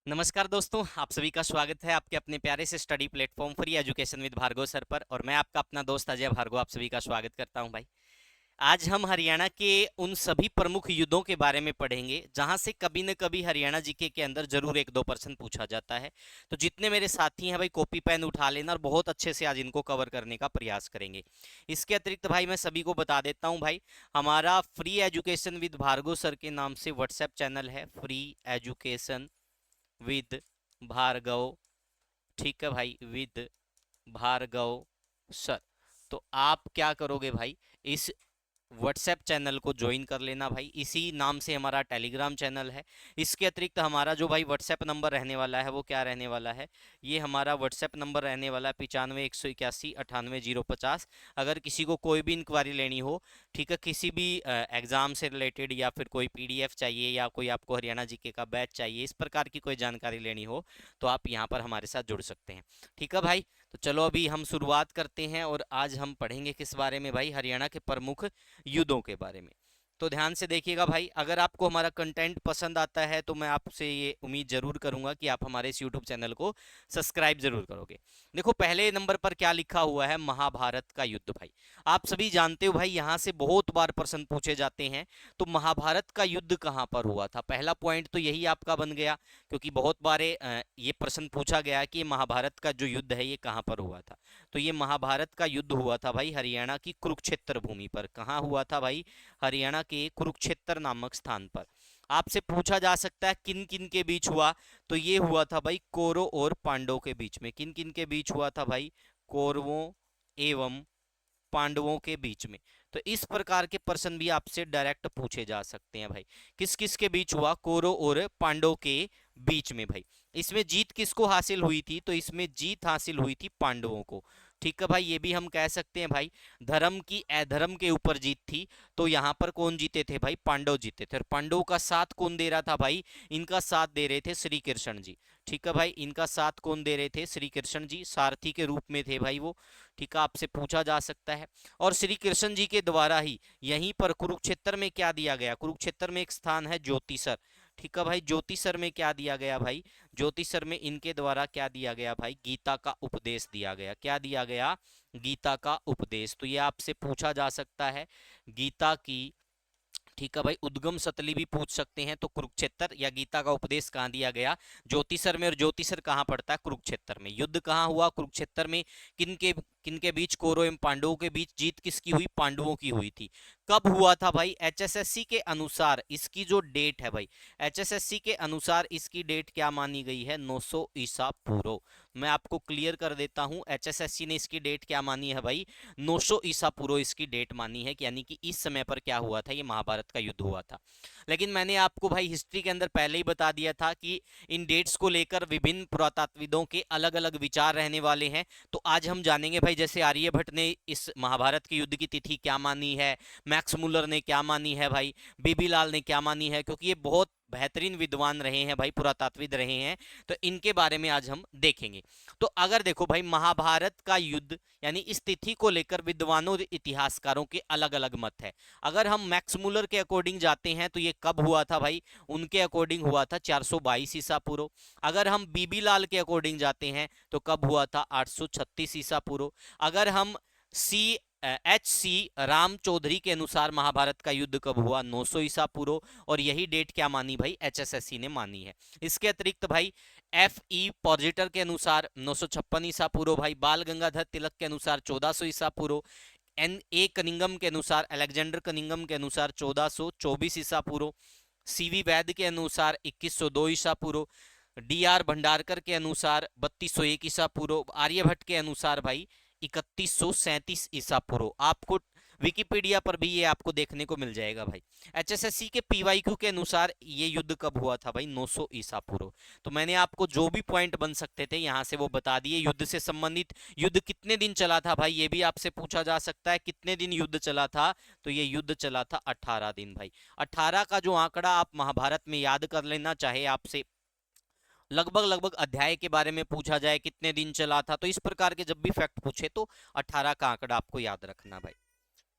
नमस्कार दोस्तों, आप सभी का स्वागत है आपके अपने प्यारे से study platform free education with Bhargav sir पर। और मैं आपका अपना दोस्त अजय भार्गव आप सभी का स्वागत करता हूं भाई। आज हम हरियाणा के उन सभी प्रमुख युद्धों के बारे में पढ़ेंगे जहां से कभी न कभी हरियाणा जीके के अंदर जरूर एक दो प्रश्न पूछा जाता है। तो जितने मेरे साथी हैं भाई, कॉपी पेन उठा लेना और बहुत अच्छे से आज इनको कवर करने का प्रयास करेंगे। इसके अतिरिक्त भाई मैं सभी को बता देता हूं भाई, हमारा free education with Bhargav sir के नाम से व्हाट्सएप चैनल है, फ्री एजुकेशन विद भार्गव। ठीक है भाई, विद भार्गव सर। तो आप क्या करोगे भाई, इस व्हाट्सएप चैनल को ज्वाइन कर लेना भाई। इसी नाम से हमारा टेलीग्राम चैनल है। इसके अतिरिक्त हमारा जो भाई व्हाट्सएप नंबर रहने वाला है वो क्या रहने वाला है, ये हमारा व्हाट्सएप नंबर रहने वाला है 95 181 98 050। अगर किसी को कोई भी इंक्वायरी लेनी हो, ठीक है, किसी भी एग्जाम से रिलेटेड या फिर कोई पीडीएफ चाहिए या कोई आपको हरियाणा जीके का बैच चाहिए, इस प्रकार की कोई जानकारी लेनी हो तो आप यहाँ पर हमारे साथ जुड़ सकते हैं। ठीक है भाई, तो चलो अभी हम शुरुआत करते हैं और आज हम पढ़ेंगे किस बारे में भाई, हरियाणा के प्रमुख युद्धों के बारे में। तो ध्यान से देखिएगा भाई, अगर आपको हमारा कंटेंट पसंद आता है तो मैं आपसे ये उम्मीद जरूर करूंगा कि आप हमारे इस यूट्यूब चैनल को सब्सक्राइब जरूर करोगे। देखो पहले नंबर पर क्या लिखा हुआ है, महाभारत का युद्ध भाई। आप सभी जानते हो भाई, यहां से बहुत बार प्रश्न पूछे जाते हैं। तो महाभारत का युद्ध कहां पर हुआ था, पहला पॉइंट तो यही आपका बन गया, क्योंकि बहुत बारे ये प्रश्न पूछा गया कि महाभारत का जो युद्ध है ये कहां पर हुआ था। तो ये महाभारत का युद्ध हुआ था भाई हरियाणा की कुरुक्षेत्र भूमि पर। कहाँ हुआ था भाई, हरियाणा के कुरुक्षेत्र नामक स्थान पर। आपसे पूछा जा सकता है किन किन के बीच हुआ, तो ये हुआ था भाई कौरवों और पांडवों के बीच में। किन किन के बीच हुआ था भाई, कौरवों एवं पांडवों के बीच में। तो इस प्रकार के प्रश्न भी आपसे डायरेक्ट पूछे जा सकते हैं भाई, किस किस के बीच हुआ, कौरव और पांडव के बीच में भाई। इसमें जीत किसको हासिल हुई थी, तो इसमें जीत हासिल हुई थी पांडवों को। ठीक है भाई, ये भी हम कह सकते हैं भाई, धर्म की अधर्म के ऊपर जीत थी। तो यहाँ पर कौन जीते थे भाई, पांडव जीते थे। और पांडवों का साथ कौन दे रहा था भाई, इनका साथ दे रहे थे श्री कृष्ण जी। ठीक है भाई, इनका साथ कौन दे रहे थे, श्री कृष्ण जी सारथी के रूप में थे भाई वो। ठीक है, आपसे पूछा जा सकता है। और श्री कृष्ण जी के द्वारा ही यहीं पर कुरुक्षेत्र में क्या दिया गया, कुरुक्षेत्र में एक स्थान है ज्योतिसर। ठीक है भाई, ज्योतिसर में क्या दिया गया भाई, ज्योतिसर में इनके द्वारा क्या दिया गया भाई, गीता का उपदेश दिया गया। क्या दिया गया, गीता का उपदेश। तो ये आपसे पूछा जा सकता है, गीता की, ठीक है भाई, उद्गम स्थली भी पूछ सकते हैं। तो कुरुक्षेत्र या गीता का उपदेश कहाँ दिया गया, ज्योतिसर में। और ज्योतिसर कहाँ पड़ता है, कुरुक्षेत्र में। युद्ध कहाँ हुआ, कुरुक्षेत्र में। किनके बीच, कौरव एवं पांडवों के बीच। जीत किसकी हुई, पांडवों की हुई थी। कब हुआ था भाई, एचएसएससी के अनुसार इसकी जो डेट है भाई, एचएसएससी के अनुसार इसकी डेट क्या मानी गई है, 900 ईसा पूर्व। मैं आपको क्लियर कर देता हूं, एचएसएससी ने इसकी डेट क्या मानी है भाई, 900 ईसा पूर्व इसकी डेट मानी है। यानी कि इस समय पर क्या हुआ था, ये महाभारत का युद्ध हुआ था। लेकिन मैंने आपको भाई हिस्ट्री के अंदर पहले ही बता दिया था कि इन डेट्स को लेकर विभिन्न पुरातत्वविदों के अलग अलग विचार रहने वाले हैं। तो आज हम जानेंगे भाई, जैसे आर्यभट्ट ने इस महाभारत के युद्ध की तिथि क्या मानी है, मैक्स मुलर ने क्या मानी है भाई, बीबी लाल ने क्या मानी है, क्योंकि ये बहुत बेहतरीन विद्वान रहे हैं भाई, पुरातत्वविद रहे हैं। तो इनके बारे में आज हम देखेंगे। तो अगर देखो भाई, महाभारत का युद्ध यानी इस तिथि को लेकर विद्वानों और इतिहासकारों के अलग अलग मत है। अगर हम मैक्स मुलर के अकॉर्डिंग जाते हैं तो ये कब हुआ था भाई, उनके अकॉर्डिंग हुआ था 422 ईसा पूर्व। अगर हम बीबी लाल के अकॉर्डिंग जाते हैं तो कब हुआ था, 836 ईसा पूर्व। अगर हम C H C Ram Chaudhary के अनुसार महाभारत का युद्ध कब हुआ, 900 ईसा पूर्व। और यही डेट क्या मानी भाई, एचएसएससी ने मानी है। इसके अतिरिक्त भाई एफ ई पॉजिटर के अनुसार 956 ईसा पूर्व भाई, बाल गंगाधर तिलक के अनुसार 1400 ईसा पूर्व, एन ए कनिंगम के अनुसार, अलेक्जेंडर कनिंगम के अनुसार 1424 ईसा पूर्व, सीवी वैद के अनुसार 2102 ईसा पूर्व, डी आर भंडारकर के अनुसार 3201 ईसा पूर्व, आर्यभट्ट के अनुसार भाई 3137 ईसा पूर्व। आपको विकिपीडिया पर भी ये आपको देखने को मिल जाएगा भाई। एचएसएससी के पीवाईक्यू के अनुसार ये युद्ध कब हुआ था भाई, 900 ईसा पूर्व। तो मैंने आपको जो भी पॉइंट बन सकते थे यहाँ से वो बता दिए। युद्ध से संबंधित, युद्ध कितने दिन चला था भाई, ये भी आपसे पूछा जा सकता है, कितने दिन युद्ध चला था। तो ये युद्ध चला था 18 दिन भाई। 18 का जो आंकड़ा आप महाभारत में याद कर लेना, चाहे आपसे लगभग लगभग अध्याय के बारे में पूछा जाए कितने दिन चला था, तो इस प्रकार के जब भी फैक्ट पूछे तो 18 का आंकड़ा आपको याद रखना भाई।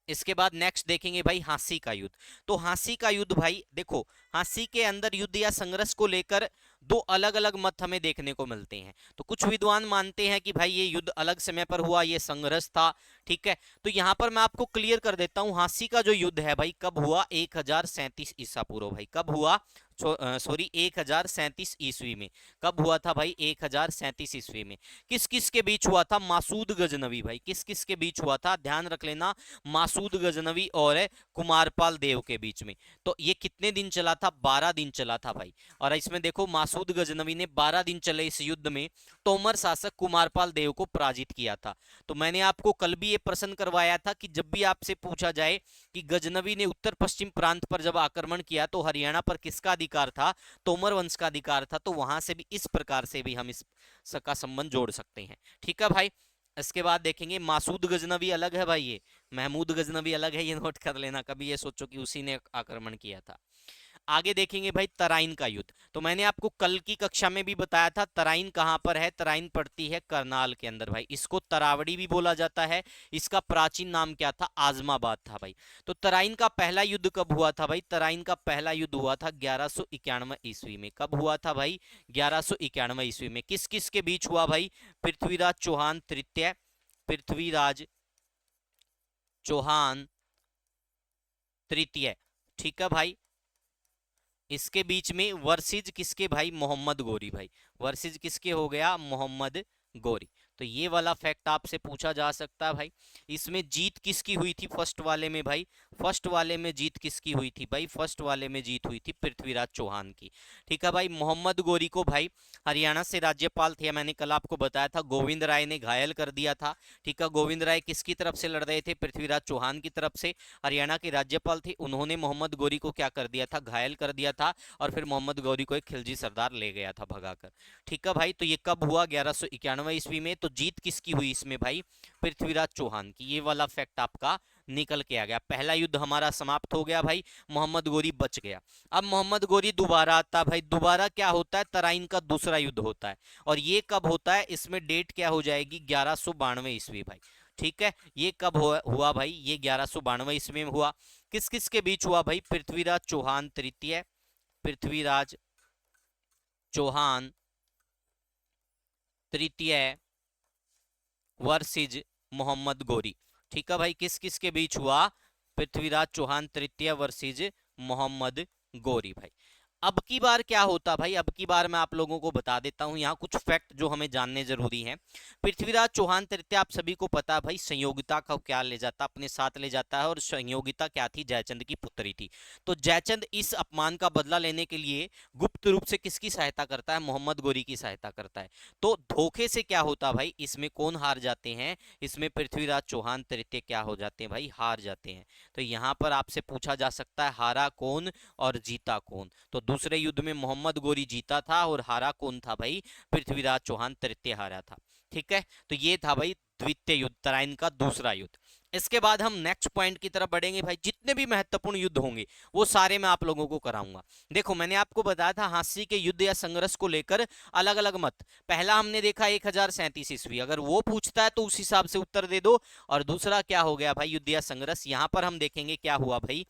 इसके बाद नेक्स्ट देखेंगे भाई हाँसी का युद्ध। तो हाँसी का युद्ध भाई देखो, हाँसी के अंदर युद्ध या संघर्ष को लेकर दो अलग अलग मत हमें देखने को मिलते हैं। तो कुछ विद्वान मानते हैं कि भाई ये युद्ध अलग समय पर हुआ, ये संघर्ष था, ठीक है। तो यहां पर मैं आपको क्लियर कर देता हूं, हाँसी का जो युद्ध है भाई कब हुआ, 1037 ईसा पूर्व भाई, कब हुआ, सॉरी 1037 ईस्वी में। कब हुआ था भाई, 1037 ईस्वी में। किस किस के बीच हुआ था, मासूद गजनवी भाई, किस किस के बीच हुआ था, ध्यान रख लेना, मासूद गजनवी और कुमारपाल देव के बीच में। तो ये कितने दिन चला था, 12 दिन चला था भाई। और इसमें देखो मासूद गजनवी ने 12 दिन चले इस युद्ध में तोमर शासक कुमारपाल देव को पराजित किया था। तो मैंने आपको कल भी ये प्रश्न करवाया था कि जब भी आपसे पूछा जाए कि गजनवी ने उत्तर पश्चिम प्रांत पर जब आक्रमण किया तो हरियाणा पर किसका अधिकार था, तोमर वंश का अधिकार था। तो वहां से भी इस प्रकार से भी हम इसका संबंध जोड़ सकते हैं, ठीक है भाई। इसके बाद देखेंगे मासूद गजनवी अलग है भाई, ये महमूद गजनवी अलग है, ये नोट कर लेना, कभी ये सोचो कि उसी ने आक्रमण किया था। आगे देखेंगे भाई तराइन का युद्ध। तो मैंने आपको कल की कक्षा में भी बताया था तराइन कहां पर है, तराइन पड़ती है करनाल के अंदर भाई, इसको तरावड़ी भी बोला जाता है, इसका प्राचीन नाम क्या था, आजमाबाद था भाई। तो तराइन का पहला युद्ध कब हुआ था भाई, तराइन का पहला युद्ध हुआ था 1191 ईस्वी में। कब हुआ था भाई, 1191 ईस्वी में। किस किस के बीच हुआ भाई, पृथ्वीराज चौहान तृतीय, पृथ्वीराज चौहान तृतीय, ठीक है भाई। इसके बीच में वर्सेज किसके भाई, मोहम्मद गोरी भाई, वर्सेज किसके हो गया, मोहम्मद गोरी। तो ये वाला फैक्ट आपसे पूछा जा सकता है भाई। इसमें जीत किसकी हुई थी फर्स्ट वाले में भाई, फर्स्ट वाले में जीत किसकी हुई थी भाई, फर्स्ट वाले में जीत हुई थी पृथ्वीराज चौहान की, ठीक है भाई। मोहम्मद गोरी को भाई हरियाणा से राज्यपाल थे, मैंने कल आपको बताया था, गोविंद राय ने घायल कर दिया था, ठीक है। गोविंद राय किसकी तरफ से लड़ रहे थे, पृथ्वीराज चौहान की तरफ से, हरियाणा के राज्यपाल थे, उन्होंने मोहम्मद गोरी को क्या कर दिया था, घायल कर दिया था। और फिर मोहम्मद गौरी को एक खिलजी सरदार ले गया था भगाकर, ठीक है भाई। तो ये कब हुआ, 1191 ईस्वी में। तो जीत किसकी हुई इसमें भाई, पृथ्वीराज चौहान की। ये वाला फैक्ट आपका निकल के आ गया। पहला युद्ध हमारा समाप्त हो गया भाई, मोहम्मद गोरी बच गया। अब मोहम्मद गोरी दोबारा आता है भाई, दोबारा क्या होता है, तराइन का दूसरा युद्ध होता है। और ये कब होता है, इसमें डेट क्या हो जाएगी, 1192 ईस्वी भाई, ठीक है। ये कब हुआ भाई, ये 1192 ईस्वी में हुआ। किस किस के बीच हुआ भाई, पृथ्वीराज चौहान तृतीय, पृथ्वीराज चौहान तृतीय वर्सेज मोहम्मद गोरी, ठीक है भाई। किस किस के बीच हुआ, पृथ्वीराज चौहान तृतीय वर्सेज मोहम्मद गोरी भाई। अब की बार क्या होता भाई, अब की बार मैं आप लोगों को बता देता हूं, यहाँ कुछ फैक्ट जो हमें जानने जरूरी हैं। पृथ्वीराज चौहान तृतीय आप सभी को पता है भाई, संयोगिता का क्या ले जाता, अपने साथ ले जाता है, और संयोगिता क्या थी, जयचंद की पुत्री थी। तो जयचंद इस अपमान का बदला लेने के लिए गुप्त रूप से किसकी सहायता करता है, मोहम्मद गोरी की सहायता करता है। तो धोखे से क्या होता भाई, इसमें कौन हार जाते हैं, इसमें पृथ्वीराज चौहान तृतीय क्या हो जाते हैं भाई, हार जाते हैं। तो यहाँ पर आपसे पूछा जा सकता है हारा कौन और जीता कौन। तो दूसरे युद्ध में मोहम्मद गोरी जीता था और हारा कौन था भाई, पृथ्वीराज चौहान तृतीय हारा था, ठीक है। तो ये था भाई द्वितीय युद्ध, तराइन का दूसरा युद्ध। इसके बाद हम नेक्स्ट पॉइंट की तरफ बढ़ेंगे भाई। जितने भी महत्वपूर्ण युद्ध होंगे वो सारे मैं आप लोगों को कराऊंगा। देखो मैंने आपको बताया था हाँसी के युद्ध या संघर्ष को लेकर अलग अलग मत। पहला हमने देखा 1037 ईस्वी, अगर वो पूछता है तो उस हिसाब से उत्तर दे दो। और दूसरा क्या हो गया भाई, युद्ध या संघर्ष, यहां पर हम देखेंगे क्या हुआ भाई,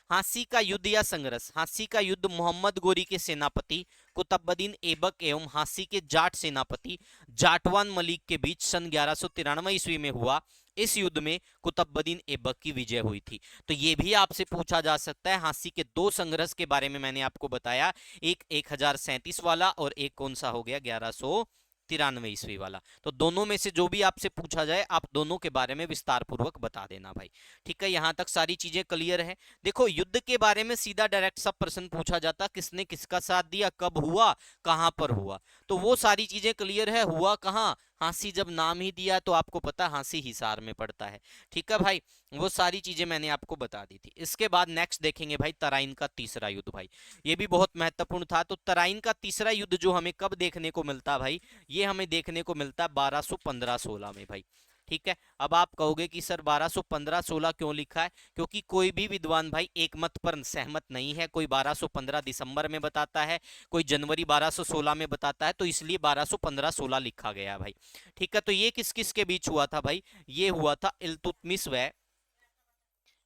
हाँसी का युद्ध या संघर्ष। हाँसी का युद्ध मोहम्मद गोरी के सेनापति कुतुबुद्दीन ऐबक एवं हाँसी के जाट सेनापति जाटवान मलिक के बीच सन 1193 ईस्वी में हुआ। इस युद्ध में कुतुबुद्दीन ऐबक की विजय हुई थी। तो ये भी आपसे पूछा जा सकता है। हाँसी के दो संघर्ष के बारे में मैंने आपको बताया, एक 1037 वाला और एक कौन सा हो गया, 1193 ईस्वी वाला। तो दोनों में से जो भी आपसे पूछा जाए आप दोनों के बारे में विस्तार पूर्वक बता देना भाई, ठीक है। यहां तक सारी चीजें क्लियर है। देखो युद्ध के बारे में सीधा डायरेक्ट सब प्रश्न पूछा जाता, किसने किसका साथ दिया, कब हुआ, कहां पर हुआ, तो वो सारी चीजें क्लियर है। हुआ कहां, हाँसी जब नाम ही दिया तो आपको पता हाँसी हिसार में पड़ता है, ठीक है भाई। वो सारी चीजें मैंने आपको बता दी थी। इसके बाद नेक्स्ट देखेंगे भाई तराइन का तीसरा युद्ध भाई, ये भी बहुत महत्वपूर्ण था। तो तराइन का तीसरा युद्ध जो हमें कब देखने को मिलता भाई, ये हमें देखने को मिलता है 1215-16 में भाई, ठीक है। अब आप कहोगे कि सर 1215-16 क्यों लिखा है, क्योंकि कोई भी विद्वान भाई एक मत पर सहमत नहीं है। कोई 1215 दिसंबर में बताता है, कोई जनवरी 1216 में बताता है, तो इसलिए 1215-16 लिखा गया भाई, ठीक है। तो ये किस किस के बीच हुआ था भाई, ये हुआ था इल्तुतमिश व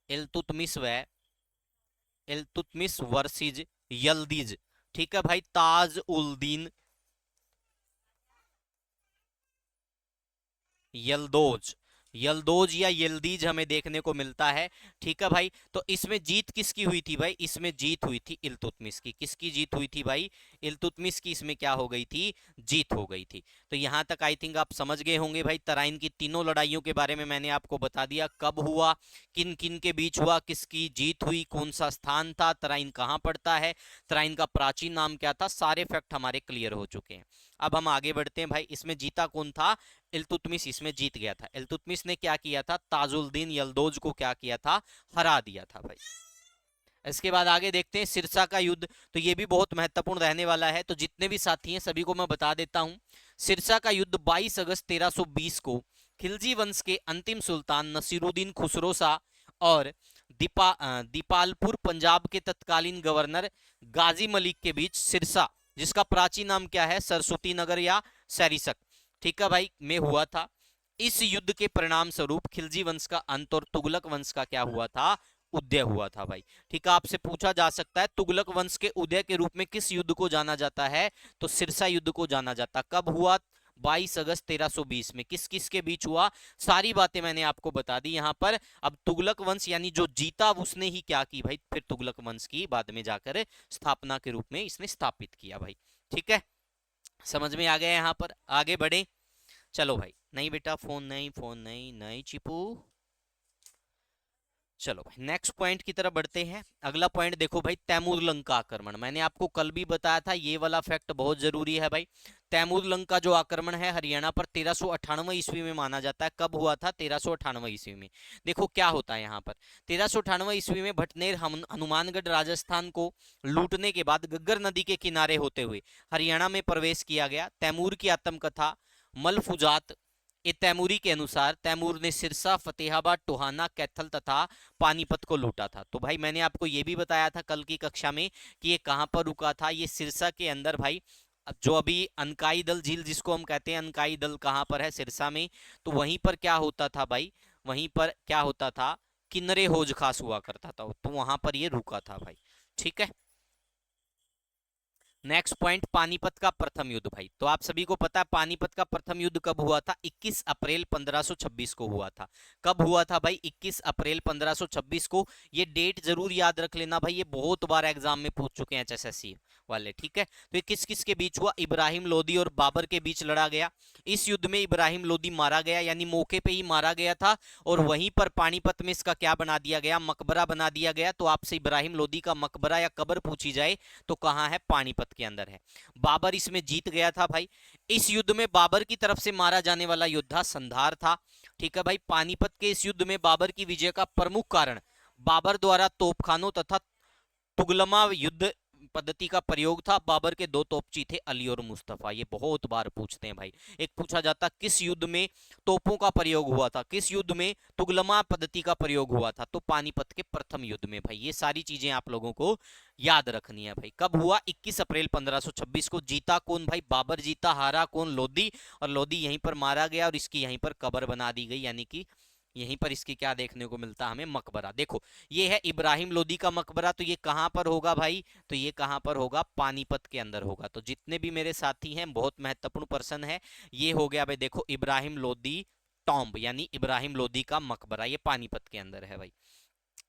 इल्तुतमिश व इल्तुतमिश वर्सेस यल्दीज, ठीक है भाई, ताज उल दीन यल्दोज, यल्दोज या यल्दीज हमें देखने को मिलता है। ठीक है भाई, तो इसमें जीत किसकी हुई थी भाई? इसमें जीत हुई थी इल्तुतमिश की। किसकी जीत हुई थी भाई? इल्तुतमिश की इसमें क्या हो गई थी? जीत हो गई थी। तो यहां तक आई थिंक आप समझ गए होंगे भाई। तराइन की तीनों लड़ाइयों के बारे में मैंने आपको बता दिया, कब हुआ, किन किन के बीच हुआ, किसकी जीत हुई, कौन सा स्थान था, तराइन कहाँ पड़ता है, तराइन का प्राचीन नाम क्या था, सारे फैक्ट हमारे क्लियर हो चुके हैं। अब हम आगे बढ़ते हैं भाई। इसमें जीता कौन था? इल्तुतमिश इसमें जीत गया था। इल्तुतमिश ने क्या किया था? ताजुद्दीन यल्दोज को क्या किया था? हरा दिया था भाई। इसके बाद आगे देखते हैं सिरसा का युद्ध। तो ये भी बहुत महत्वपूर्ण रहने वाला है, तो जितने भी साथी हैं सभी को मैं बता देता हूं। सिरसा का युद्ध 22 अगस्त 1320 को खिलजी वंश के अंतिम सुल्तान नसीरुद्दीन खुसरो शाह और दीपालपुर पंजाब के तत्कालीन गवर्नर गाजी मलिक के बीच सिरसा, जिसका प्राचीन नाम क्या है? सरस्वती नगर या सैरिसक, ठीक है भाई, में हुआ था। इस युद्ध के परिणाम स्वरूप खिलजी वंश का अंत और तुगलक वंश का क्या हुआ था? उदय हुआ था भाई। ठीक है, आपसे पूछा जा सकता है तुगलक वंश के उदय के रूप में किस युद्ध को जाना जाता है? तो सिरसा युद्ध को जाना जाता। कब हुआ? 22 अगस्त 1320 में। किस किस के बीच हुआ? सारी बातें मैंने आपको बता दी यहां पर। अब तुगलक वंश यानी जो जीता उसने ही क्या की भाई? फिर तुगलक वंश की बाद में जाकर स्थापना के रूप में इसने स्थापित किया भाई। ठीक है, समझ में आ गया? यहां पर आगे बढ़े, चलो भाई। नहीं बेटा, फोन नहीं, फोन नहीं, नहीं चिपू। चलो भाई नेक्स्ट पॉइंट की तरफ बढ़ते हैं। अगला पॉइंट देखो भाई, तैमूर लंका आक्रमण। मैंने आपको कल भी बताया था, ये वाला फैक्ट बहुत जरूरी है भाई। तैमूर लंका जो आक्रमण है हरियाणा पर 1398 ईस्वी में माना जाता है। कब हुआ था? 1398 ईस्वी में। देखो क्या होता है यहाँ पर। 1398 ईस्वी में भटनेर हनुमानगढ़ राजस्थान को लूटने के बाद गग्गर नदी के किनारे होते हुए हरियाणा में प्रवेश किया गया। तैमूर की आत्मकथा मलफुजात ए तैमूरी के अनुसार तैमूर ने सिरसा, फतेहाबाद, टोहाना, कैथल तथा पानीपत को लूटा था। तो भाई मैंने आपको ये भी बताया था कल की कक्षा में कि ये कहां पर रुका था। ये सिरसा के अंदर भाई। जो अभी अनकाई दल झील जिसको हम कहते हैं, अनकाई दल कहां पर है? सिरसा में। तो वहीं पर क्या होता था भाई? वहीं पर क्या होता था? किन्नरे होज खास हुआ करता था, तो वहां पर ये रुका था भाई। ठीक है, नेक्स्ट पॉइंट, पानीपत का प्रथम युद्ध भाई। तो आप सभी को पता है पानीपत का प्रथम युद्ध कब हुआ था? 21 अप्रैल 1526 को हुआ था। कब हुआ था भाई? 21 अप्रैल 1526 को। ये डेट जरूर याद रख लेना भाई, ये बहुत बार एग्जाम में पूछ चुके हैं एचएसएससी वाले। ठीक है, तो ये किस किस के बीच हुआ? इब्राहिम लोदी और बाबर के बीच लड़ा गया। इस युद्ध में इब्राहिम लोदी मारा गया, यानी मौके पे ही मारा गया था। और वहीं पर पानीपत में इसका क्या बना दिया गया? मकबरा बना दिया गया। तो आपसे इब्राहिम लोदी का मकबरा या कब्र पूछी जाए तो कहां है? पानीपत के अंदर है। बाबर इसमें जीत गया था भाई। इस युद्ध में बाबर की तरफ से मारा जाने वाला योद्धा संधार था। ठीक है भाई, पानीपत के इस युद्ध में बाबर की विजय का प्रमुख कारण बाबर द्वारा तोपखानों तथा तुगलमा युद्ध पद्धति का प्रयोग था। बाबर के दो तोपची थे, अली और मुस्तफा। ये बहुत बार पूछते हैं भाई। एक पूछा जाता किस युद्ध में तोपों का प्रयोग हुआ था, किस युद्ध में तुगलमा पद्धति का प्रयोग हुआ था? तो पानीपत के प्रथम युद्ध में भाई। ये सारी चीजें आप लोगों को याद रखनी है भाई। कब हुआ? 21 अप्रैल 1526 को। जीता कौन भाई? बाबर जीता। हारा कौन? लोदी। और लोदी यहीं पर मारा गया और इसकी यहीं पर कब्र बना दी गई, यानी कि यहीं पर इसकी क्या देखने को मिलता है हमें? मकबरा। देखो ये है इब्राहिम लोदी का मकबरा। तो ये कहां पर होगा भाई? तो ये कहां पर होगा? पानीपत के अंदर होगा। तो जितने भी मेरे साथी हैं, बहुत महत्वपूर्ण पर्सन है। ये हो गया भाई, देखो इब्राहिम लोदी टॉम्ब, यानी इब्राहिम लोदी का मकबरा, ये पानीपत के अंदर है भाई।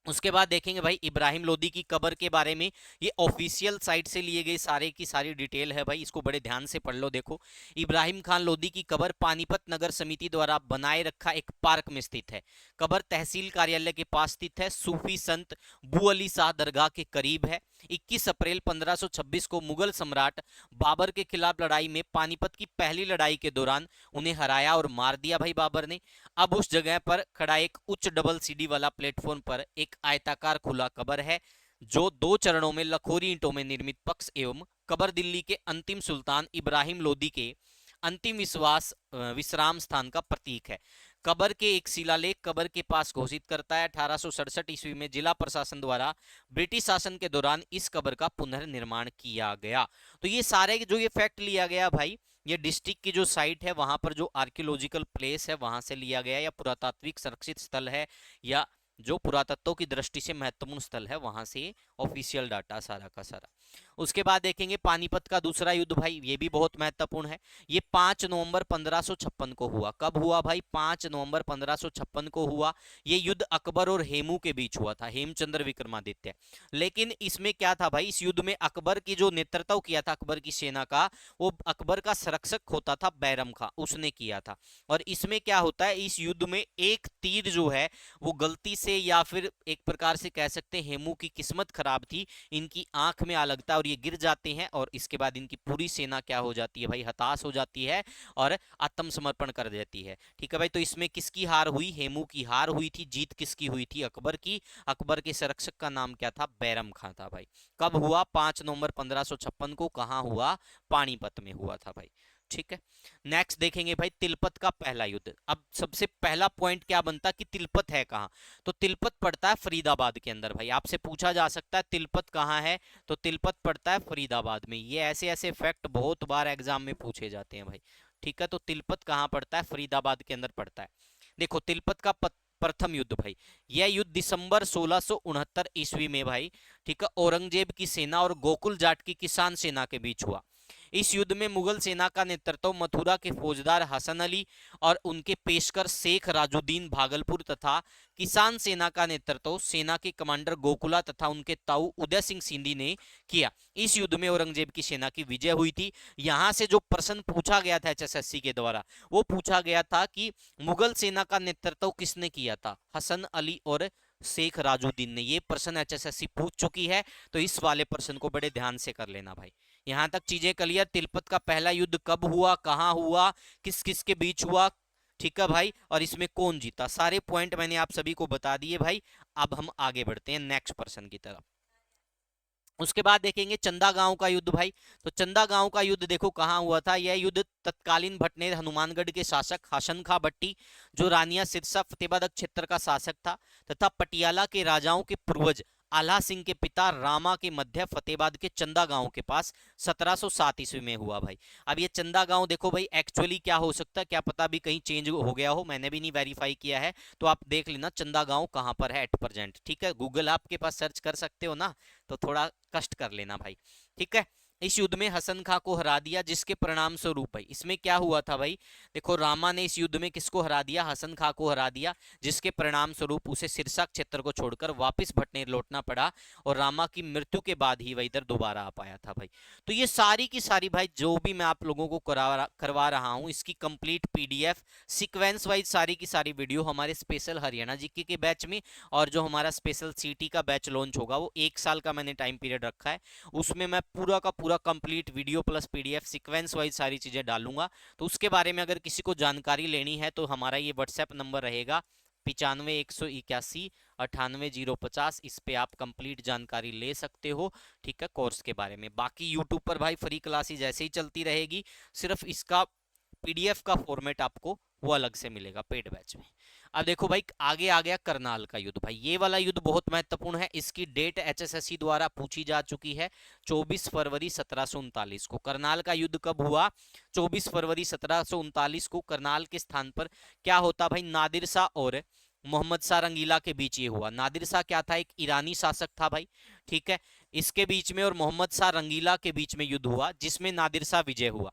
उसके बाद देखेंगे भाई इब्राहिम लोदी की कब्र के बारे में। ये ऑफिशियल साइट से लिए गए सारे की सारी डिटेल है भाई, इसको बड़े ध्यान से पढ़ लो। देखो इब्राहिम खान लोदी की कब्र पानीपत नगर समिति द्वारा बनाए रखा एक पार्क में स्थित है। कब्र तहसील कार्यालय के पास स्थित है। सूफी संत बू अली शाह दरगाह के करीब है। 21 अप्रैल 1526 को मुगल सम्राट बाबर के खिलाफ लड़ाई में पानीपत की पहली लड़ाई के दौरान उन्हें हराया और मार दिया भाई बाबर ने। अब उस जगह पर खड़ा एक उच्च डबल सीढ़ी वाला प्लेटफॉर्म पर एक आयताकार खुला कब्र है, जो दो चरणों में लखोरी ईंटों में निर्मित पक्ष एवं कब्र दिल्ली के अंतिम सुल्तान इब्राहिम लोदी के अंतिम विश्राम स्थान का प्रतीक है। कब्र के एक शिलालेख कब्र के पास घोषित करता है 1867 ईस्वी में जिला प्रशासन द्वारा ब्रिटिश शासन के दौरान इस कब्र का पुनर्निर्माण किया गया। तो ये सारे जो ये फैक्ट लिया गया भाई, ये डिस्ट्रिक्ट की जो साइट है वहां पर जो आर्कियोलॉजिकल प्लेस है वहां से लिया गया, या पुरातात्विक संरक्षित स्थल है, या जो पुरातत्व की दृष्टि से महत्वपूर्ण स्थल है वहां से ऑफिशियल डाटा सारा का सारा। उसके बाद देखेंगे पानीपत का दूसरा युद्ध भाई, ये भी बहुत महत्वपूर्ण है। ये 5 नवंबर 1556 को हुआ। कब हुआ भाई? 5 नवंबर 1556 को हुआ। ये युद्ध अकबर और हेमू के बीच हुआ था, हेमचंद्र विक्रमादित्य। लेकिन इसमें क्या था भाई, इस युद्ध में अकबर की जो नेतृत्व किया था अकबर की सेना का, वो अकबर का संरक्षक होता था बैरम खां, उसने किया था। और इसमें क्या होता है, इस युद्ध में एक तीर जो है वो गलती से, या फिर एक प्रकार से कह सकते हैं हेमू की किस्मत खराब थी, इनकी आंख में आ लगता है और ये गिर जाते हैं। और इसके बाद इनकी पूरी सेना क्या हो जाती है भाई, हताश हो जाती है और आत्मसमर्पण कर देती है। ठीक है भाई, तो इसमें किसकी हार हुई? हेमू की हार हुई थी। जीत किसकी हुई थी? अकबर की। अकबर के संरक्षक का नाम क्या था? बैरम खां था भाई। कब हुआ? 5 नवंबर 1556 को। कहां हुआ? पानीपत में हुआ था भाई। ठीक है, नेक्स्ट देखेंगे भाई तिलपत का पहला युद्ध। अब सबसे पहला पॉइंट क्या बनता कि तिलपत है कहां? तो तिलपत पड़ता है फरीदाबाद के अंदर भाई। आपसे पूछा जा सकता है तिलपत कहां है, तो तिलपत पड़ता है फरीदाबाद में। ये ऐसे ऐसे फैक्ट बहुत बार एग्जाम में पूछे जाते हैं भाई। ठीक है, तो तिलपत कहां पड़ता है? फरीदाबाद के अंदर पड़ता है। देखो तिलपत का प्रथम युद्ध भाई, यह युद्ध दिसंबर 1669 ईस्वी में भाई, ठीक है, औरंगजेब की सेना और गोकुल जाट की किसान सेना के बीच हुआ। इस युद्ध में मुगल सेना का नेतृत्व मथुरा के फौजदार हसन अली और उनके पेशकर शेख राजुद्दीन भागलपुर तथा किसान सेना का नेतृत्व सेना के कमांडर गोकुला तथा उनके ताऊ उदय सिंह सिंधी ने किया। इस युद्ध में औरंगजेब की सेना की विजय हुई थी। यहां से जो प्रश्न पूछा गया था एचएसएससी के द्वारा, वो पूछा गया था कि मुगल सेना का नेतृत्व किसने किया था? हसन अली और शेख राजुद्दीन ने। ये प्रश्न एचएसएससी पूछ चुकी है, तो इस वाले प्रश्न को बड़े ध्यान से कर लेना भाई। यहां तक चीजें क्लियर। तिलपत का पहला युद्ध कब हुआ, कहां हुआ, किस किस के बीच हुआ, ठीक है भाई, और इसमें कौन जीता, सारे पॉइंट मैंने आप सभी को बता दिए भाई। अब हम आगे बढ़ते हैं नेक्स्ट प्रश्न की तरफ। उसके बाद देखेंगे चंदा गांव का युद्ध भाई। तो चंदा गांव का युद्ध देखो कहां हुआ था। यह युद्ध तत्कालीन भटनेर हनुमानगढ़ के शासक हसन खां भट्टी, जो रानिया सिरसा फतेहाबाद क्षेत्र का शासक था, तथा पटियाला के राजाओं के पूर्वज आला सिंह के पिता रामा के मध्य फतेहाबाद के चंदा गांव के पास 1707 ईस्वी में हुआ भाई। अब ये चंदा गांव देखो भाई, एक्चुअली क्या हो सकता है, क्या पता भी कहीं चेंज हो गया हो, मैंने भी नहीं वेरीफाई किया है, तो आप देख लेना चंदा गांव कहां पर है एट प्रेजेंट। ठीक है, गूगल आपके पास सर्च कर सकते हो ना, तो थोड़ा कष्ट कर लेना भाई। ठीक है, इस युद्ध में हसन खां को हरा दिया, जिसके परिणाम स्वरूप भाई इसमें क्या हुआ था भाई, देखो रामा ने इस युद्ध में किसको हरा दिया? हसन खां को हरा दिया, जिसके परिणाम स्वरूप उसे सिरसा क्षेत्र को छोड़कर वापस भटनेर लौटना पड़ा, और रामा की मृत्यु के बाद ही वह इधर दोबारा आ पाया था भाई। तो ये सारी की सारी भाई जो भी मैं आप लोगों को करवा रहा हूं, इसकी कंप्लीट पीडीएफ सीक्वेंस वाइज सारी की सारी वीडियो हमारे स्पेशल हरियाणा जीके के बैच में, और जो हमारा स्पेशल सीटी का बैच लॉन्च होगा वो 1 साल का मैंने टाइम पीरियड रखा है, उसमें मैं पूरा का पूरा complete video plus PDF sequence wise सारी चीजें डालूंगा। तो उसके बारे में अगर किसी को जानकारी लेनी है तो हमारा ये व्हाट्सएप नंबर रहेगा 95 181 98 050, इस पे आप कंप्लीट जानकारी ले सकते हो। ठीक है, कोर्स के बारे में। बाकी यूट्यूब पर भाई फ्री क्लासेज ऐसे ही चलती रहेगी, सिर्फ इसका पीडीएफ का फॉर्मेट आपको वो अलग से मिलेगा पेड बैच में। अब देखो भाई आगे आ गया करनाल का युद्ध भाई। ये वाला युद्ध बहुत महत्वपूर्ण है, इसकी डेट एचएसएससी द्वारा पूछी जा चुकी है 24 फरवरी 1739 को। करनाल का युद्ध कब हुआ? 24 फरवरी 1739 को। करनाल के स्थान पर क्या होता भाई, नादिर शाह और मोहम्मद शाह रंगीला के बीच ये हुआ। नादिर शाह क्या था? एक ईरानी शासक था भाई। ठीक है, इसके बीच में और मोहम्मद शाह रंगीला के बीच में युद्ध हुआ, जिसमें नादिर शाह विजय हुआ।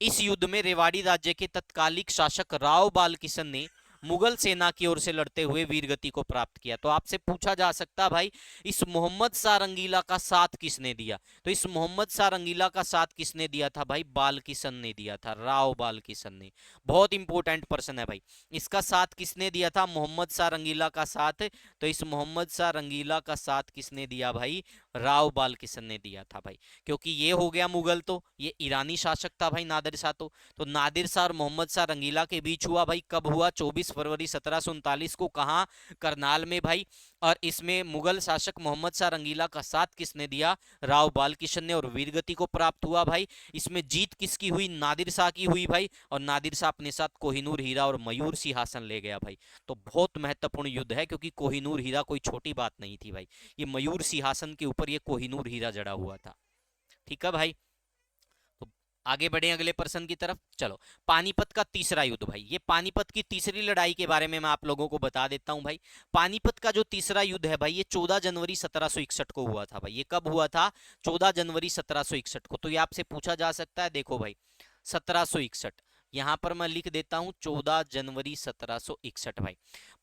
इस युद्ध में रेवाड़ी राज्य के तत्कालिक शासक राव बाल किशन ने मुगल सेना की ओर से लड़ते हुए वीरगति को प्राप्त किया। तो आपसे पूछा जा सकता भाई, इस मोहम्मद शाह रंगीला का साथ किसने दिया? तो इस मोहम्मद शाह रंगीला का साथ किसने दिया था भाई? बाल किशन ने दिया था, राव बाल किशन ने। बहुत इंपॉर्टेंट पर्सन है भाई। इसका साथ किसने दिया था? मोहम्मद शाह रंगीला का साथ। तो इस मोहम्मद शाह रंगीला का साथ किसने दिया भाई? राव बाल किशन ने दिया था भाई। क्योंकि ये हो गया मुगल, तो ये ईरानी शासक था भाई नादिर शाह। तो नादिर शाह और मोहम्मद शाह रंगीला के बीच हुआ भाई। कब हुआ? 24 फरवरी 1739 को। कहां? करनाल में भाई। और इसमें मुगल शासक मोहम्मद शाह रंगीला का साथ किसने दिया? राव बाल किशन ने, और वीरगति को प्राप्त हुआ भाई। इसमें जीत किसकी हुई? नादिर शाह की हुई भाई। और नादिर शाह अपने साथ कोहिनूर हीरा और मयूर सिंहासन ले गया भाई। तो बहुत महत्वपूर्ण युद्ध है, क्योंकि कोहिनूर हीरा कोई छोटी बात नहीं थी भाई। ये मयूर सिंहासन के ऊपर ये कोहिनूर हीरा जड़ा हुआ था। ठीक है भाई, तो आगे बढ़े अगले प्रश्न की तरफ। चलो, पानीपत का तीसरा युद्ध भाई, ये पानीपत की तीसरी लड़ाई के बारे में मैं आप लोगों को बता देता हूं भाई। पानीपत का जो तीसरा युद्ध है भाई, ये 14 जनवरी 1761 को हुआ था भाई। ये कब हुआ था? 14 जनवरी 1761 को। तो ये आपसे पूछा जा सकता है, देखो भाई 1761, यहां पर मैं लिख देता हूं 14 जनवरी 1761 भाई।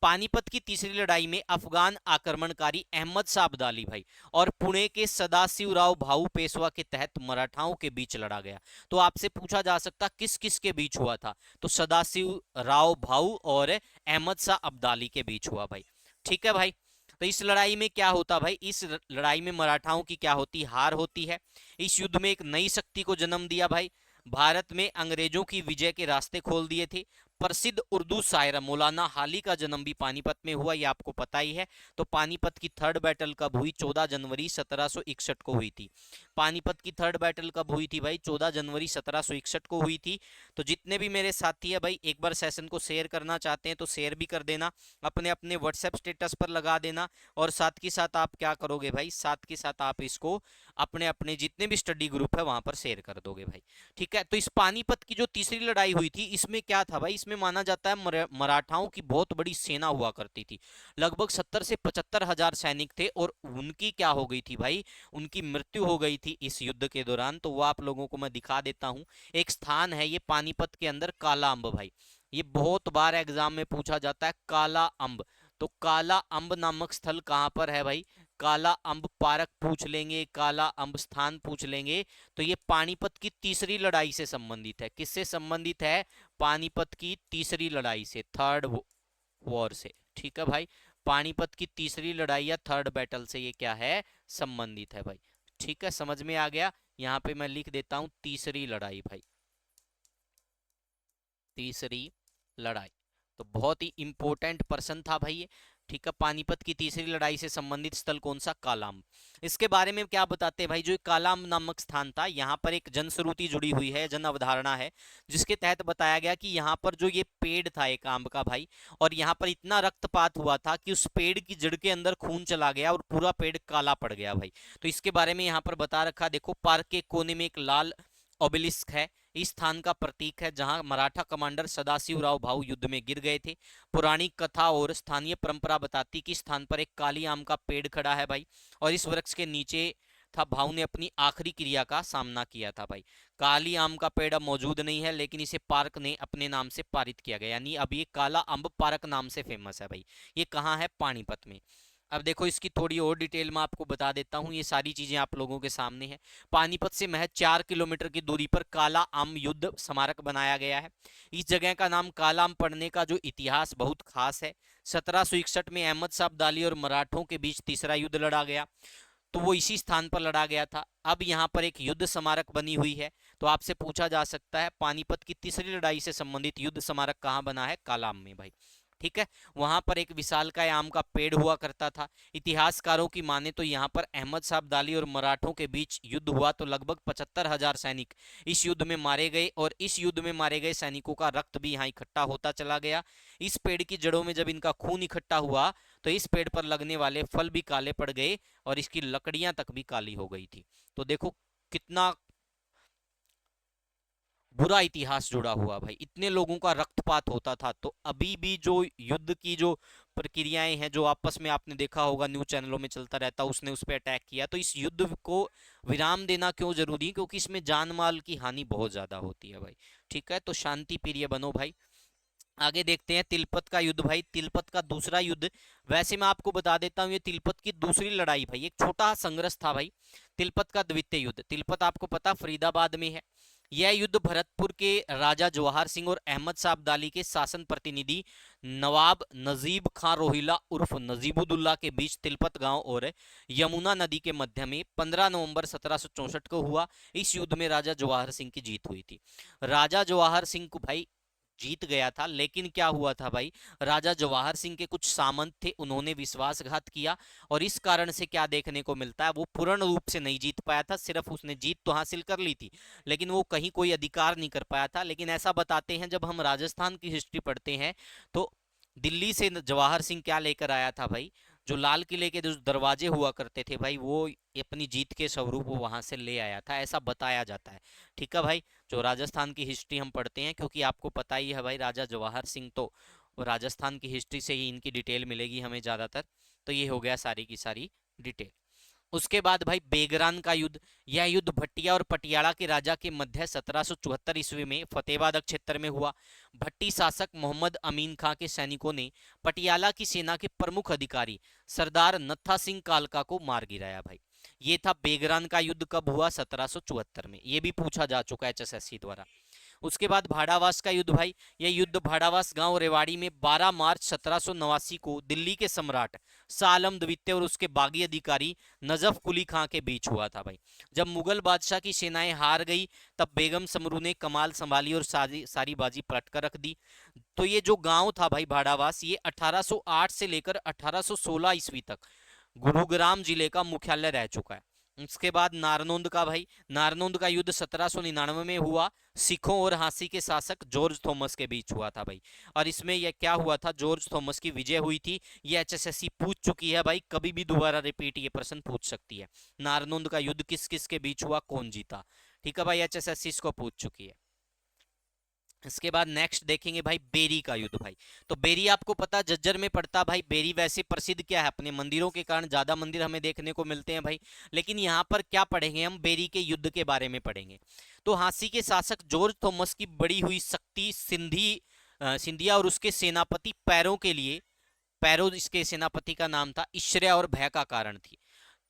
पानीपत की तीसरी लड़ाई में अफगान आक्रमणकारी अहमद शाह अब्दाली भाई और पुणे के सदाशिवराव भाऊ पेशवा के तहत मराठाओं के बीच लड़ा गया। तो आपसे पूछा जा सकता किस किस के बीच हुआ था? तो सदाशिव राव भाऊ और अहमद शाह अब्दाली के बीच हुआ भाई। ठीक है भाई। तो इस लड़ाई में क्या होता भाई? इस लड़ाई में मराठाओं की क्या होती? हार होती है। इस युद्ध में एक नई शक्ति को जन्म दिया भाई। भारत में अंग्रेजों की विजय के रास्ते खोल दिए थे। प्रसिद्ध उर्दू शायर मौलाना हाली का जन्म भी पानीपत में हुआ, ये आपको पता ही है। तो पानीपत की थर्ड बैटल कब हुई? 14 जनवरी 1761 को हुई थी। पानीपत की थर्ड बैटल कब हुई थी भाई? 14 जनवरी 1761 को हुई थी। तो जितने भी मेरे साथी है भाई, एक बार सेशन को शेयर करना चाहते हैं तो शेयर भी कर देना, अपने अपने व्हाट्सएप स्टेटस पर लगा देना। और साथ के साथ आप क्या करोगे भाई? साथ के साथ आप इसको अपने अपने जितने भी स्टडी ग्रुप है वहां पर शेयर कर दोगे भाई। ठीक है। तो इस पानीपत की जो तीसरी लड़ाई हुई थी, इसमें क्या था भाई? इसमें माना जाता है मराठाओं की बहुत बड़ी सेना हुआ करती थी। लगभग 70 से 75 हजार सैनिक थे और उनकी क्या हो गई थी भाई? उनकी मृत्यु हो गई थी इस युद्ध के दौरान। तो वो आप लोगों को मैं दिखा देता हूं। एक स्थान है ये पानीपत के अंदर, काला अम्ब भाई। ये बहुत बार एग्जाम में पूछा जाता है, काला अम्ब। तो काला अम्ब नामक स्थल कहां पर है भाई? काला अम्ब पार्क पूछ लेंगे, काला अम्ब स्थान पूछ लेंगे। तो ये पानीपत की तीसरी लड़ाई से संबंधित है। किससे संबंधित है? पानीपत की तीसरी लड़ाई से, थर्ड वॉर से। ठीक है भाई। पानीपत की तीसरी लड़ाई या थर्ड बैटल से ये क्या है? संबंधित है भाई। ठीक है, समझ में आ गया। यहां पे मैं लिख देता हूं तीसरी लड़ाई भाई, तीसरी लड़ाई। तो बहुत ही इंपॉर्टेंट प्रश्न था भाई ये। ठीक है, पानीपत की तीसरी लड़ाई से संबंधित स्थल कौन सा? कालाम। इसके बारे में क्या बताते हैं भाई? जो कालाम नामक स्थान था, यहाँ पर एक जनश्रुति जुड़ी हुई है, जन अवधारणा है, जिसके तहत बताया गया कि यहाँ पर जो ये पेड़ था एक आम का भाई, और यहाँ पर इतना रक्तपात हुआ था कि उस पेड़ की जड़ के अंदर खून चला गया और पूरा पेड़ काला पड़ गया भाई। तो इसके बारे में यहाँ पर बता रखा, देखो पार्क के कोने में एक लाल ओबेलिस्क है। इस स्थान का प्रतीक है जहां मराठा कमांडर सदाशिवराव भाऊ युद्ध में गिर गए थे। पुरानी कथा और स्थानीय परंपरा बताती कि स्थान पर एक काली आम का पेड़ खड़ा है भाई, और इस वृक्ष के नीचे था भाऊ ने अपनी आखिरी क्रिया का सामना किया था भाई। काली आम का पेड़ अब मौजूद नहीं है, लेकिन इसे पार्क ने अपने नाम से पारित किया गया, यानी अब ये काला अम्ब पार्क नाम से फेमस है भाई। ये कहाँ है? पानीपत में। अब देखो इसकी थोड़ी और डिटेल में आपको बता देता हूँ, ये सारी चीजें आप लोगों के सामने है। पानीपत से महज 4 किलोमीटर की दूरी पर काला आम युद्ध स्मारक बनाया गया है। इस जगह का नाम काला आम पड़ने का जो इतिहास बहुत खास है। 1761 में अहमद शाह अब्दाली और मराठों के बीच तीसरा युद्ध लड़ा गया, तो वो इसी स्थान पर लड़ा गया था। अब यहाँ पर एक युद्ध स्मारक बनी हुई है। तो आपसे पूछा जा सकता है पानीपत की तीसरी लड़ाई से संबंधित युद्ध स्मारक कहाँ बना है? कालाम में भाई। ठीक है। वहां पर एक विशालकाय आम का पेड़ हुआ करता था। इतिहासकारों की माने तो यहाँ पर अहमद शाह अब्दाली और मराठों के बीच युद्ध हुआ, तो लगभग 75 हजार सैनिक इस युद्ध में मारे गए, और इस युद्ध में मारे गए सैनिकों का रक्त भी यहाँ इकट्ठा होता चला गया। इस पेड़ की जड़ों में जब इनका खून इकट्ठा हुआ, तो इस पेड़ पर लगने वाले फल भी काले पड़ गए और इसकी लकड़ियां तक भी काली हो गई थी। तो देखो कितना बुरा इतिहास जुड़ा हुआ भाई, इतने लोगों का रक्तपात होता था। तो अभी भी जो युद्ध की जो प्रक्रियाएं हैं, जो आपस में आपने देखा होगा न्यूज चैनलों में चलता रहता, उसने उस पर अटैक किया। तो इस युद्ध को विराम देना क्यों जरूरी है? क्योंकि इसमें जान माल की हानि बहुत ज्यादा होती है भाई। ठीक है, तो शांति प्रिय बनो भाई। आगे देखते हैं तिलपत का युद्ध भाई, तिलपत का दूसरा युद्ध। वैसे मैं आपको बता देता हूँ, ये तिलपत की दूसरी लड़ाई भाई, एक छोटा संघर्ष था भाई। तिलपत का द्वितीय युद्ध, तिलपत आपको पता फरीदाबाद में है। यह युद्ध भरतपुर के राजा जवाहर सिंह और अहमद शाह अब्दाली के शासन प्रतिनिधि नवाब नजीब खां रोहिला उर्फ नजीबुद्दौला के बीच तिलपत गांव और यमुना नदी के मध्य में 15 नवंबर 1764 को हुआ। इस युद्ध में राजा जवाहर सिंह की जीत हुई थी। राजा जवाहर सिंह को भाई जीत गया था, लेकिन क्या हुआ था भाई? राजा जवाहर सिंह के कुछ सामंत थे, उन्होंने विश्वासघात किया, और इस कारण से क्या देखने को मिलता है? वो पूर्ण रूप से नहीं जीत पाया था। सिर्फ उसने जीत तो हासिल कर ली थी, लेकिन वो कहीं कोई अधिकार नहीं कर पाया था। लेकिन ऐसा बताते हैं, जब हम राजस्थान की हिस्ट्री पढ़ते हैं, तो दिल्ली से जवाहर सिंह क्या लेकर आया था भाई? जो लाल किले के जो दरवाजे हुआ करते थे भाई, वो अपनी जीत के स्वरूप वो वहां से ले आया था, ऐसा बताया जाता है। ठीक है भाई, जो राजस्थान की हिस्ट्री हम पढ़ते हैं, क्योंकि आपको पता ही है भाई राजा जवाहर सिंह तो राजस्थान की हिस्ट्री से ही इनकी डिटेल मिलेगी हमें ज्यादातर। तो ये हो गया सारी की सारी डिटेल। उसके बाद भाई बेगरान का युद्ध। यह युद्ध भट्टिया और पटियाला के राजा के मध्य 1774 ईस्वी में फतेहाबाद क्षेत्र में हुआ। भट्टी शासक मोहम्मद अमीन खां के सैनिकों ने पटियाला की सेना के प्रमुख अधिकारी सरदार नत्था सिंह कालका को मार गिराया भाई। ये था बेगरान का युद्ध। कब हुआ? 1774 में। ये भी पूछा जा चुका है एचएसएससी द्वारा। उसके बाद भाड़ावास का युद्ध भाई। यह युद्ध भाड़ावास गांव रेवाड़ी में 12 मार्च 1789 को दिल्ली के सम्राट शाह आलम द्वितीय और उसके बागी अधिकारी नजफ कुली खां के बीच हुआ था भाई। जब मुगल बादशाह की सेनाएं हार गई, तब बेगम समरू ने कमाल संभाली और सारी बाजी पलट कर रख दी। तो ये जो गांव था भाई भाड़ावास, ये 1808 से लेकर 1816 ईस्वी तक गुरुग्राम जिले का मुख्यालय रह चुका है। उसके बाद नारनौंद का भाई। नारनौंद का युद्ध 1799 में हुआ। सिखों और हांसी के शासक जॉर्ज थॉमस के बीच हुआ था भाई। और इसमें यह क्या हुआ था? जॉर्ज थॉमस की विजय हुई थी। ये एचएसएससी पूछ चुकी है भाई, कभी भी दोबारा रिपीट ये प्रश्न पूछ सकती है। नारनौंद का युद्ध किस किस के बीच हुआ, कौन जीता? ठीक है भाई, एचएसएससी इसको पूछ चुकी है। इसके बाद नेक्स्ट देखेंगे भाई बेरी का युद्ध भाई। तो बेरी आपको पता झज्जर में पड़ता भाई। बेरी वैसे प्रसिद्ध क्या है? अपने मंदिरों के कारण ज्यादा मंदिर हमें देखने को मिलते हैं भाई। लेकिन यहाँ पर क्या पढ़ेंगे हम? बेरी के युद्ध के बारे में पढ़ेंगे। तो हांसी के शासक जॉर्ज थॉमस की बड़ी हुई शक्ति सिंधिया और उसके सेनापति पैरों के लिए, पैरो इसके सेनापति का नाम था, ईर्ष्या और भय का कारण थी।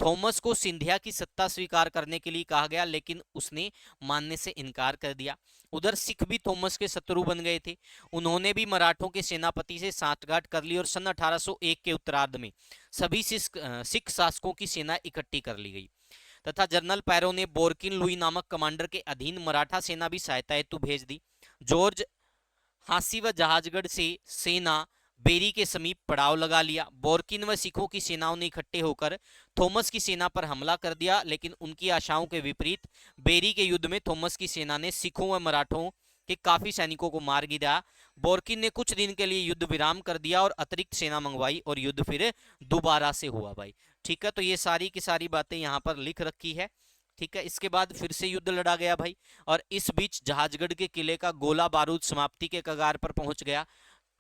थॉमस को सिंधिया की सत्ता स्वीकार करने के लिए कहा गया, लेकिन उसने मानने से इनकार कर दिया। उधर सिख भी थॉमस के शत्रु बन गए थे। उन्होंने भी मराठों के सेनापति से सांठगांठ कर ली और सन 1801 के उत्तरार्ध में सभी सिख शासकों की सेना इकट्ठी कर ली गई तथा जनरल पैरो ने बोरकिन लुई नामक कमांडर के अधीन मराठा सेना भी सहायता हेतु भेज दी। जॉर्ज हांसी व जहाजगढ़ से सेना बेरी के समीप पड़ाव लगा लिया। बोरकिन व सिखों की सेनाओं ने इकट्ठे होकर थॉमस की सेना पर हमला कर दिया, लेकिन उनकी आशाओं के विपरीत बेरी के युद्ध में थॉमस की सेना ने सिखों व मराठों के काफी सैनिकों को मार गिराया। बोरकिन ने कुछ दिन के लिए युद्ध विराम कर दिया और अतिरिक्त सेना मंगवाई और युद्ध फिर दोबारा से हुआ भाई। ठीक है, तो ये सारी की सारी बातें यहाँ पर लिख रखी है। ठीक है, इसके बाद फिर से युद्ध लड़ा गया भाई। और इस बीच जहाजगढ़ के किले का गोला बारूद समाप्ति के कगार पर पहुंच गया।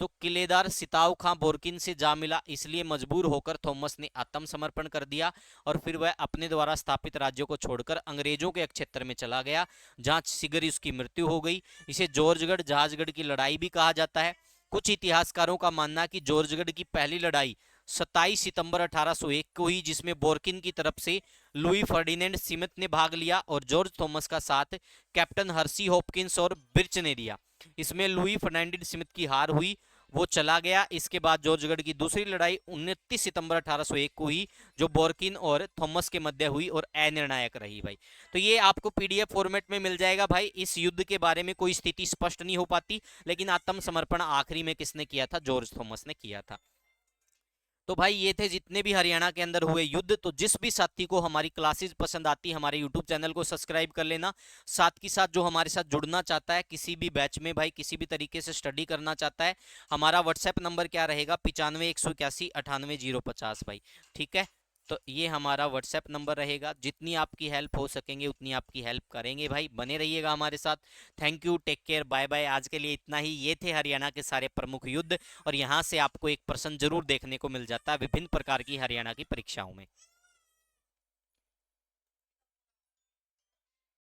तो किलेदार सिताव खां बोरकिन से जा मिला, इसलिए मजबूर होकर थॉमस ने आत्मसमर्पण कर दिया और फिर वह अपने द्वारा स्थापित राज्यों को छोड़कर अंग्रेजों के क्षेत्र में चला गया, जहां शीघ्र ही उसकी मृत्यु हो गई। इसे जॉर्जगढ़ जहाजगढ़ की लड़ाई भी कहा जाता है। कुछ इतिहासकारों का मानना है कि जॉर्जगढ़ की पहली लड़ाई 27 सितंबर 1801 को हुई, जिसमें बोरकिन की तरफ से लुई फर्डिनेंड स्मिथ ने भाग लिया और जॉर्ज थॉमस का साथ कैप्टन हर्सी हॉपकिंस और बिर्च ने दिया। इसमें लुई फर्डिनेंड स्मिथ की हार हुई, वो चला गया। इसके बाद जॉर्जगढ़ की दूसरी लड़ाई 29 सितंबर 1801 को हुई, जो बोरकिन और थॉमस के मध्य हुई और अनिर्णायक रही भाई। तो ये आपको पीडीएफ फॉर्मेट में मिल जाएगा भाई। इस युद्ध के बारे में कोई स्थिति स्पष्ट नहीं हो पाती, लेकिन आत्मसमर्पण आखिरी में किसने किया था? जॉर्ज थॉमस ने किया था। तो भाई ये थे जितने भी हरियाणा के अंदर हुए युद्ध। तो जिस भी साथी को हमारी क्लासेस पसंद आती है, हमारे यूट्यूब चैनल को सब्सक्राइब कर लेना। साथ ही साथ जो हमारे साथ जुड़ना चाहता है किसी भी बैच में भाई, किसी भी तरीके से स्टडी करना चाहता है, हमारा व्हाट्सएप नंबर क्या रहेगा? 95 181 98 050 भाई। ठीक है, तो ये हमारा व्हाट्सएप नंबर रहेगा। जितनी आपकी हेल्प हो सकेंगे उतनी आपकी हेल्प करेंगे भाई। बने रहिएगा हमारे साथ। Thank you, take care, bye bye. आज के लिए इतना ही। ये थे हरियाणा के सारे प्रमुख युद्ध, और यहाँ से आपको एक प्रश्न जरूर देखने को मिल जाता है विभिन्न प्रकार की हरियाणा की परीक्षाओं में।